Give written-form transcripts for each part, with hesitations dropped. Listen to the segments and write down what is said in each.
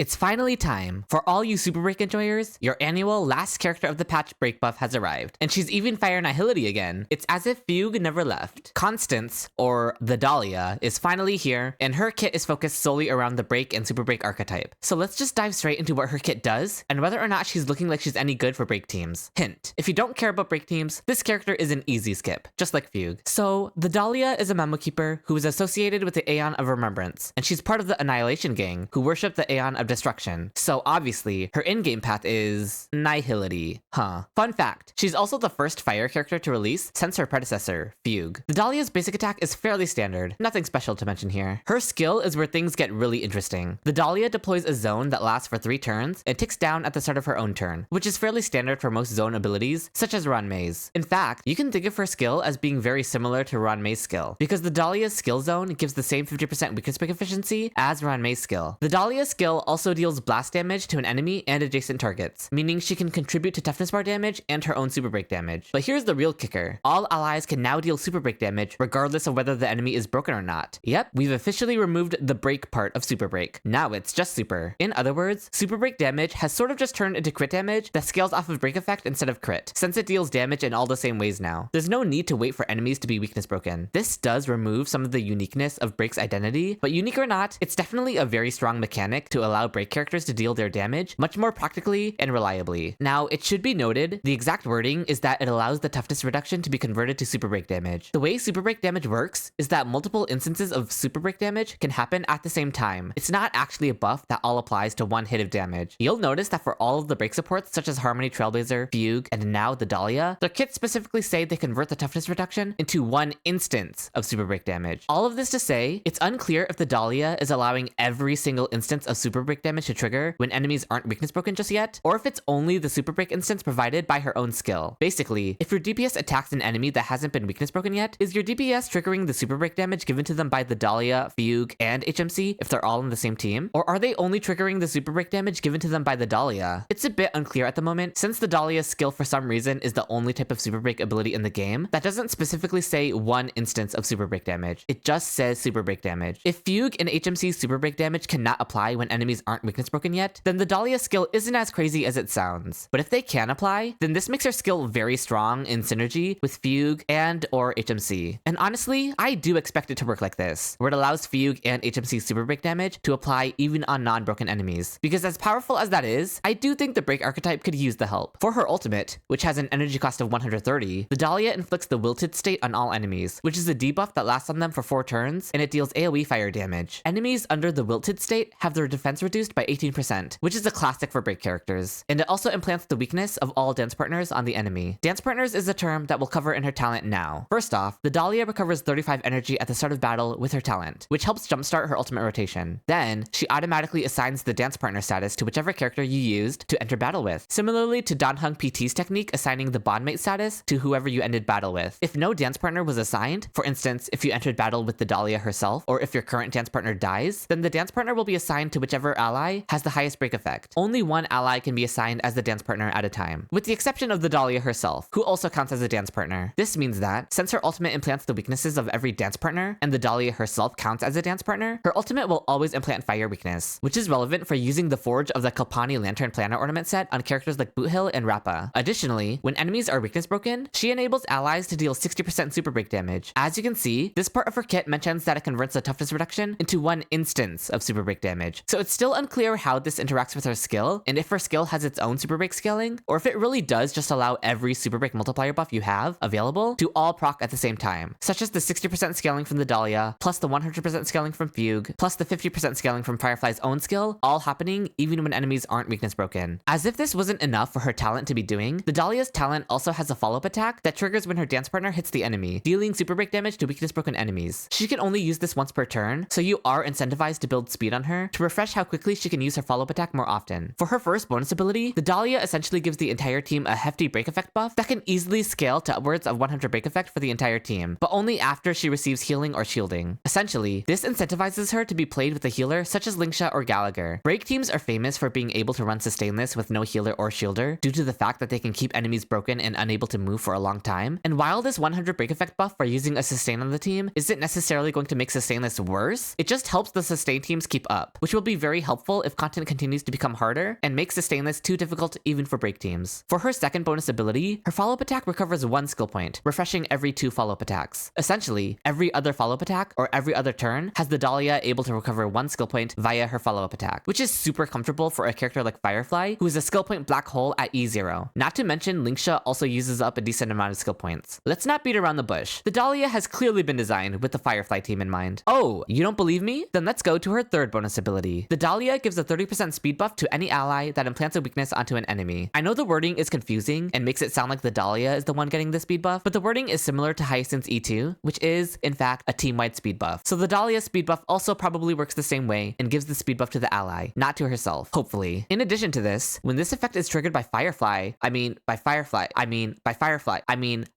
It's finally time. For all you Super Break enjoyers, your annual last character of the patch break buff has arrived. And she's even Fire Nihility again. It's as if Fugue never left. Constance, or the Dahlia, is finally here, and her kit is focused solely around the break and Super Break archetype. So let's just dive straight into what her kit does, and whether or not she's looking like she's any good for break teams. Hint, if you don't care about break teams, this character is an easy skip, just like Fugue. So, the Dahlia is a Memo Keeper who is associated with the Aeon of Remembrance, and she's part of the Annihilation Gang, who worship the Aeon of Destruction. So obviously, her in-game path is Nihility. Fun fact, she's also the first fire character to release since her predecessor, Fugue. The Dahlia's basic attack is fairly standard, nothing special to mention here. Her skill is where things get really interesting. The Dahlia deploys a zone that lasts for 3 turns and ticks down at the start of her own turn, which is fairly standard for most zone abilities, such as Ranmei's. In fact, you can think of her skill as being very similar to Ranmei's skill, because the Dahlia's skill zone gives the same 50% weakness break efficiency as Ranmei's skill. The Dahlia's skill also deals blast damage to an enemy and adjacent targets, meaning she can contribute to toughness bar damage and her own super break damage. But here's the real kicker. All allies can now deal super break damage regardless of whether the enemy is broken or not. Yep, we've officially removed the break part of super break. Now it's just super. In other words, super break damage has sort of just turned into crit damage that scales off of break effect instead of crit, since it deals damage in all the same ways now. There's no need to wait for enemies to be weakness broken. This does remove some of the uniqueness of break's identity, but unique or not, it's definitely a very strong mechanic to allow break characters to deal their damage much more practically and reliably. Now, it should be noted, the exact wording is that it allows the toughness reduction to be converted to super break damage. The way super break damage works is that multiple instances of super break damage can happen at the same time. It's not actually a buff that all applies to one hit of damage. You'll notice that for all of the break supports such as Harmony Trailblazer, Fugue, and now the Dahlia, their kits specifically say they convert the toughness reduction into one instance of super break damage. All of this to say, it's unclear if the Dahlia is allowing every single instance of super break damage to trigger when enemies aren't weakness broken just yet, or if it's only the super break instance provided by her own skill. Basically, if your DPS attacks an enemy that hasn't been weakness broken yet, is your DPS triggering the super break damage given to them by the Dahlia, Fugue, and HMC if they're all on the same team? Or are they only triggering the super break damage given to them by the Dahlia? It's a bit unclear at the moment, since the Dahlia's skill for some reason is the only type of super break ability in the game that doesn't specifically say one instance of super break damage. It just says super break damage. If Fugue and HMC's super break damage cannot apply when enemies aren't weakness broken yet, then the Dahlia skill isn't as crazy as it sounds. But if they can apply, then this makes her skill very strong in synergy with Fugue and or HMC. And honestly, I do expect it to work like this, where it allows Fugue and HMC's super break damage to apply even on non-broken enemies. Because as powerful as that is, I do think the break archetype could use the help. For her ultimate, which has an energy cost of 130, the Dahlia inflicts the wilted state on all enemies, which is a debuff that lasts on them for 4 turns, and it deals AoE fire damage. Enemies under the wilted state have their defense reduced by 18%, which is a classic for break characters. And it also implants the weakness of all dance partners on the enemy. Dance partners is a term that we'll cover in her talent now. First off, the Dahlia recovers 35 energy at the start of battle with her talent, which helps jumpstart her ultimate rotation. Then, she automatically assigns the dance partner status to whichever character you used to enter battle with, similarly to Danhung PT's technique assigning the bondmate status to whoever you ended battle with. If no dance partner was assigned, for instance, if you entered battle with the Dahlia herself, or if your current dance partner dies, then the dance partner will be assigned to whichever ally has the highest break effect. Only one ally can be assigned as the dance partner at a time, with the exception of the Dahlia herself, who also counts as a dance partner. This means that, since her ultimate implants the weaknesses of every dance partner, and the Dahlia herself counts as a dance partner, her ultimate will always implant fire weakness, which is relevant for using the Forge of the Kalpani Lantern Planner ornament set on characters like Boothill and Rappa. Additionally, when enemies are weakness broken, she enables allies to deal 60% super break damage. As you can see, this part of her kit mentions that it converts the toughness reduction into one instance of super break damage. So it's still unclear how this interacts with her skill, and if her skill has its own super break scaling, or if it really does just allow every super break multiplier buff you have available to all proc at the same time, such as the 60% scaling from the Dahlia, plus the 100% scaling from Fugue, plus the 50% scaling from Firefly's own skill, all happening even when enemies aren't weakness broken. As if this wasn't enough for her talent to be doing, the Dahlia's talent also has a follow-up attack that triggers when her dance partner hits the enemy, dealing super break damage to weakness broken enemies. She can only use this once per turn, so you are incentivized to build speed on her to refresh how quickly she can use her follow-up attack more often. For her first bonus ability, the Dahlia essentially gives the entire team a hefty break effect buff that can easily scale to upwards of 100 break effect for the entire team, but only after she receives healing or shielding. Essentially, this incentivizes her to be played with a healer such as Lingsha or Gallagher. Break teams are famous for being able to run sustainless with no healer or shielder due to the fact that they can keep enemies broken and unable to move for a long time. And while this 100 break effect buff for using a sustain on the team isn't necessarily going to make sustainless worse, it just helps the sustain teams keep up, which will be very helpful helpful if content continues to become harder and makes Sustainless too difficult even for break teams. For her second bonus ability, her follow-up attack recovers 1 skill point, refreshing every 2 follow-up attacks. Essentially, every other follow-up attack or every other turn has the Dahlia able to recover 1 skill point via her follow-up attack, which is super comfortable for a character like Firefly, who is a skill point black hole at E0. Not to mention, Linksha also uses up a decent amount of skill points. Let's not beat around the bush. The Dahlia has clearly been designed with the Firefly team in mind. Oh, you don't believe me? Then let's go to her third bonus ability. The Dahlia gives a 30% speed buff to any ally that implants a weakness onto an enemy. I know the wording is confusing and makes it sound like the Dahlia is the one getting the speed buff, but the wording is similar to Hyacinth's E2, which is, in fact, a team-wide speed buff. So the Dahlia's speed buff also probably works the same way and gives the speed buff to the ally, not to herself, hopefully. In addition to this, when this effect is triggered by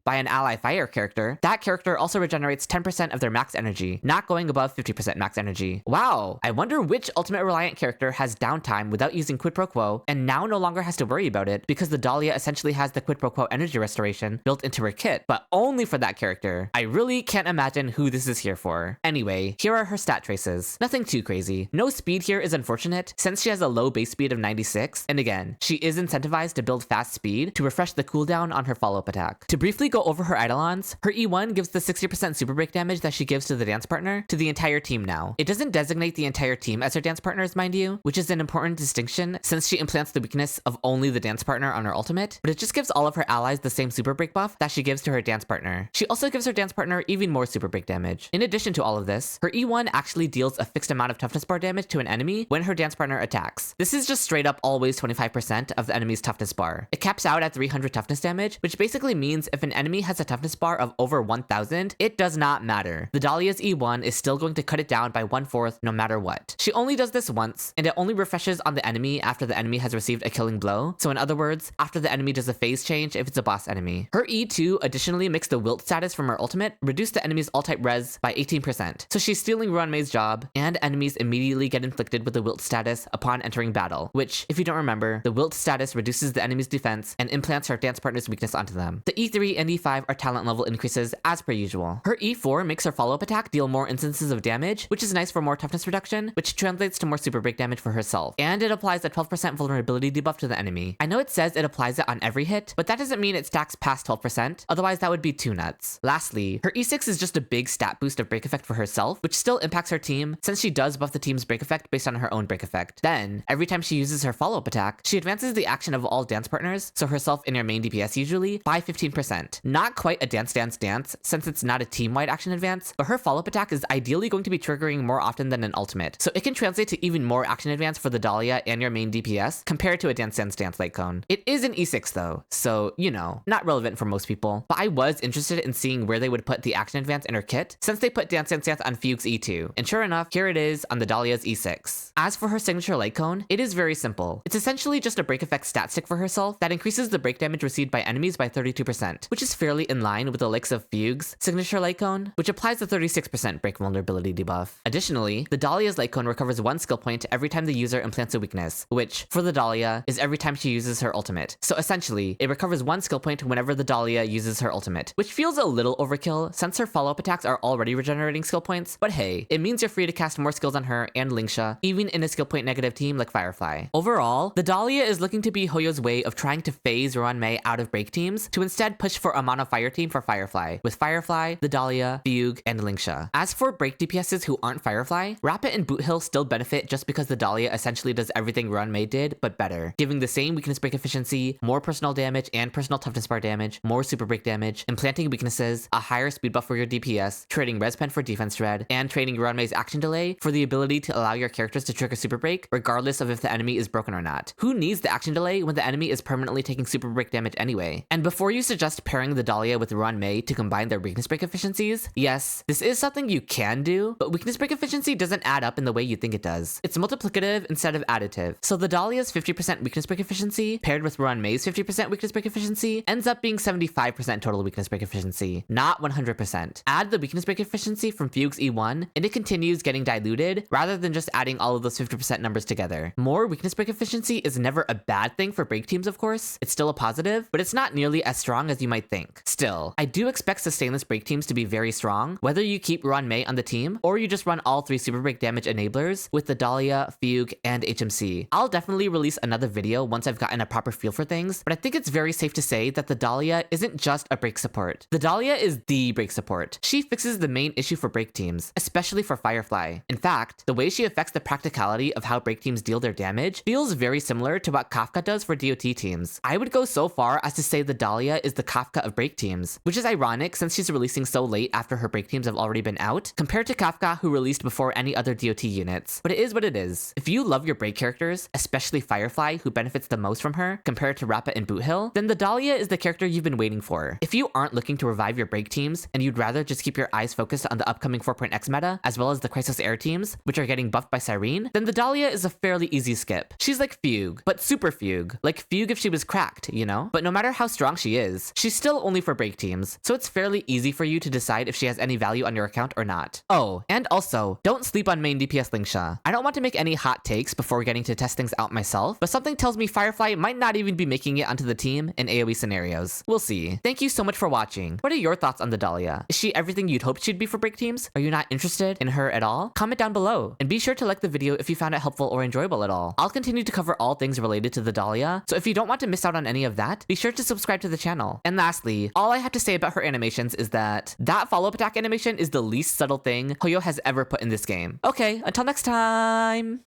by an ally fire character, that character also regenerates 10% of their max energy, not going above 50% max energy. Wow, I wonder which ultimate reliant character has downtime without using quid pro quo and now no longer has to worry about it because the Dahlia essentially has the quid pro quo energy restoration built into her kit, but only for that character. I really can't imagine who this is here for. Anyway, here are her stat traces. Nothing too crazy. No speed here is unfortunate since she has a low base speed of 96, and again, she is incentivized to build fast speed to refresh the cooldown on her follow-up attack. To briefly go over her Eidolons, her E1 gives the 60% super break damage that she gives to the dance partner to the entire team now. It doesn't designate the entire team as her dance partners, mind you, which is an important distinction since she implants the weakness of only the dance partner on her ultimate, but it just gives all of her allies the same super break buff that she gives to her dance partner. She also gives her dance partner even more super break damage. In addition to all of this, her E1 actually deals a fixed amount of toughness bar damage to an enemy when her dance partner attacks. This is just straight up always 25% of the enemy's toughness bar. It caps out at 300 toughness damage, which basically means if an enemy has a toughness bar of over 1000, it does not matter. The Dahlia's E1 is still going to cut it down by 1/4 no matter what. She only does this once, and it only refreshes on the enemy after the enemy has received a killing blow. So in other words, after the enemy does a phase change if it's a boss enemy. Her E2 additionally makes the wilt status from her ultimate reduce the enemy's all-type res by 18%. So she's stealing Ruanmei's job, and enemies immediately get inflicted with the wilt status upon entering battle, which, if you don't remember, the wilt status reduces the enemy's defense and implants her dance partner's weakness onto them. The E3 and E5 are talent level increases as per usual. Her E4 makes her follow-up attack deal more instances of damage, which is nice for more toughness reduction, which translates to more super break damage for herself. And it applies a 12% vulnerability debuff to the enemy. I know it says it applies it on every hit, but that doesn't mean it stacks past 12%, otherwise that would be too nuts. Lastly, her E6 is just a big stat boost of break effect for herself, which still impacts her team since she does buff the team's break effect based on her own break effect. Then, every time she uses her follow-up attack, she advances the action of all dance partners, so herself and your main DPS usually, by 15%. Not quite a dance since it's not a team-wide action advance, but her follow-up attack is ideally going to be triggering more often than an ultimate, so it can translate to even more action advance for the Dahlia and your main DPS compared to a dance late cone. It is an E6 though, so, you know, not relevant for most people, but I was interested in seeing where they would put the action advance in her kit since they put dance on Fugue's E2, and sure enough, here it is on the Dahlia's E6. As for her signature light cone, it is very simple. It's essentially just a break effect stat stick for herself that increases the break damage received by enemies by 32%, which is fairly in line with the likes of Fugue's signature light cone, which applies a 36% break vulnerability debuff. Additionally, the Dahlia's light cone recovers 1 skill point every time the user implants a weakness, which, for the Dahlia, is every time she uses her ultimate. So essentially, it recovers 1 skill point whenever the Dahlia uses her ultimate, which feels a little overkill since her follow-up attacks are already regenerating skill points, but hey, it means you're free to cast more skills on her and Linksha, even in a skill point negative team like Firefly. Overall, the Dahlia is looking to be Hoyo's way of trying to phase Ruanmei out of break teams to instead push for a mono fire team for Firefly, with Firefly, the Dahlia, Fugue, and Linksha. As for break DPSs who aren't Firefly, Rapid and Boothill still benefit just because the Dahlia essentially does everything Ruanmei did, but better, giving the same weakness break efficiency, more personal damage and personal toughness bar damage, more super break damage, implanting weaknesses, a higher speed buff for your DPS, trading respen for defense dread, and trading Ruanmei's action delay for the ability to allow your characters to trigger super break regardless of if the enemy is broken or not. Who needs the action delay when the enemy is permanently taking super break damage anyway? And before you suggest pairing the Dahlia with Ruanmei to combine their weakness break efficiencies, yes, this is something you can do, but weakness break efficiency doesn't add up in the way you think it does. It's multiplicative instead of additive. So the Dahlia's 50% weakness break efficiency paired with Ruanmei's 50% weakness break efficiency ends up being 75% total weakness break efficiency, not 100%. Add the weakness break efficiency from Fugue's E1, and it continues getting diluted rather than just adding all of those 50% numbers together. More weakness break efficiency is never a bad thing for break teams, of course. It's still a positive, but it's not nearly as strong as you might think. Still, I do expect sustainless break teams to be very strong, whether you keep Ruanmei on the team or you just run all 3 super break damage enablers with the Dahlia Dahlia, Fugue, and HMC. I'll definitely release another video once I've gotten a proper feel for things, but I think it's very safe to say that the Dahlia isn't just a break support. The Dahlia is the break support. She fixes the main issue for break teams, especially for Firefly. In fact, the way she affects the practicality of how break teams deal their damage feels very similar to what Kafka does for DOT teams. I would go so far as to say the Dahlia is the Kafka of break teams, which is ironic since she's releasing so late after her break teams have already been out, compared to Kafka who released before any other DOT units. But it is what it is. If you love your break characters, especially Firefly who benefits the most from her, compared to Rappa and Boothill, then the Dahlia is the character you've been waiting for. If you aren't looking to revive your break teams, and you'd rather just keep your eyes focused on the upcoming 4.x meta, as well as the Crisis Air teams, which are getting buffed by Cyrene, then the Dahlia is a fairly easy skip. She's like Fugue, but super Fugue. Like Fugue if she was cracked, you know? But no matter how strong she is, she's still only for break teams, so it's fairly easy for you to decide if she has any value on your account or not. Oh, and also, don't sleep on main DPS Lingsha. I don't want to make any hot takes before getting to test things out myself, but something tells me Firefly might not even be making it onto the team in AoE scenarios. We'll see. Thank you so much for watching. What are your thoughts on the Dahlia? Is she everything you'd hoped she'd be for break teams? Are you not interested in her at all? Comment down below, and be sure to like the video if you found it helpful or enjoyable at all. I'll continue to cover all things related to the Dahlia, so if you don't want to miss out on any of that, be sure to subscribe to the channel. And lastly, all I have to say about her animations is that follow-up attack animation is the least subtle thing Hoyo has ever put in this game. Okay, until next time!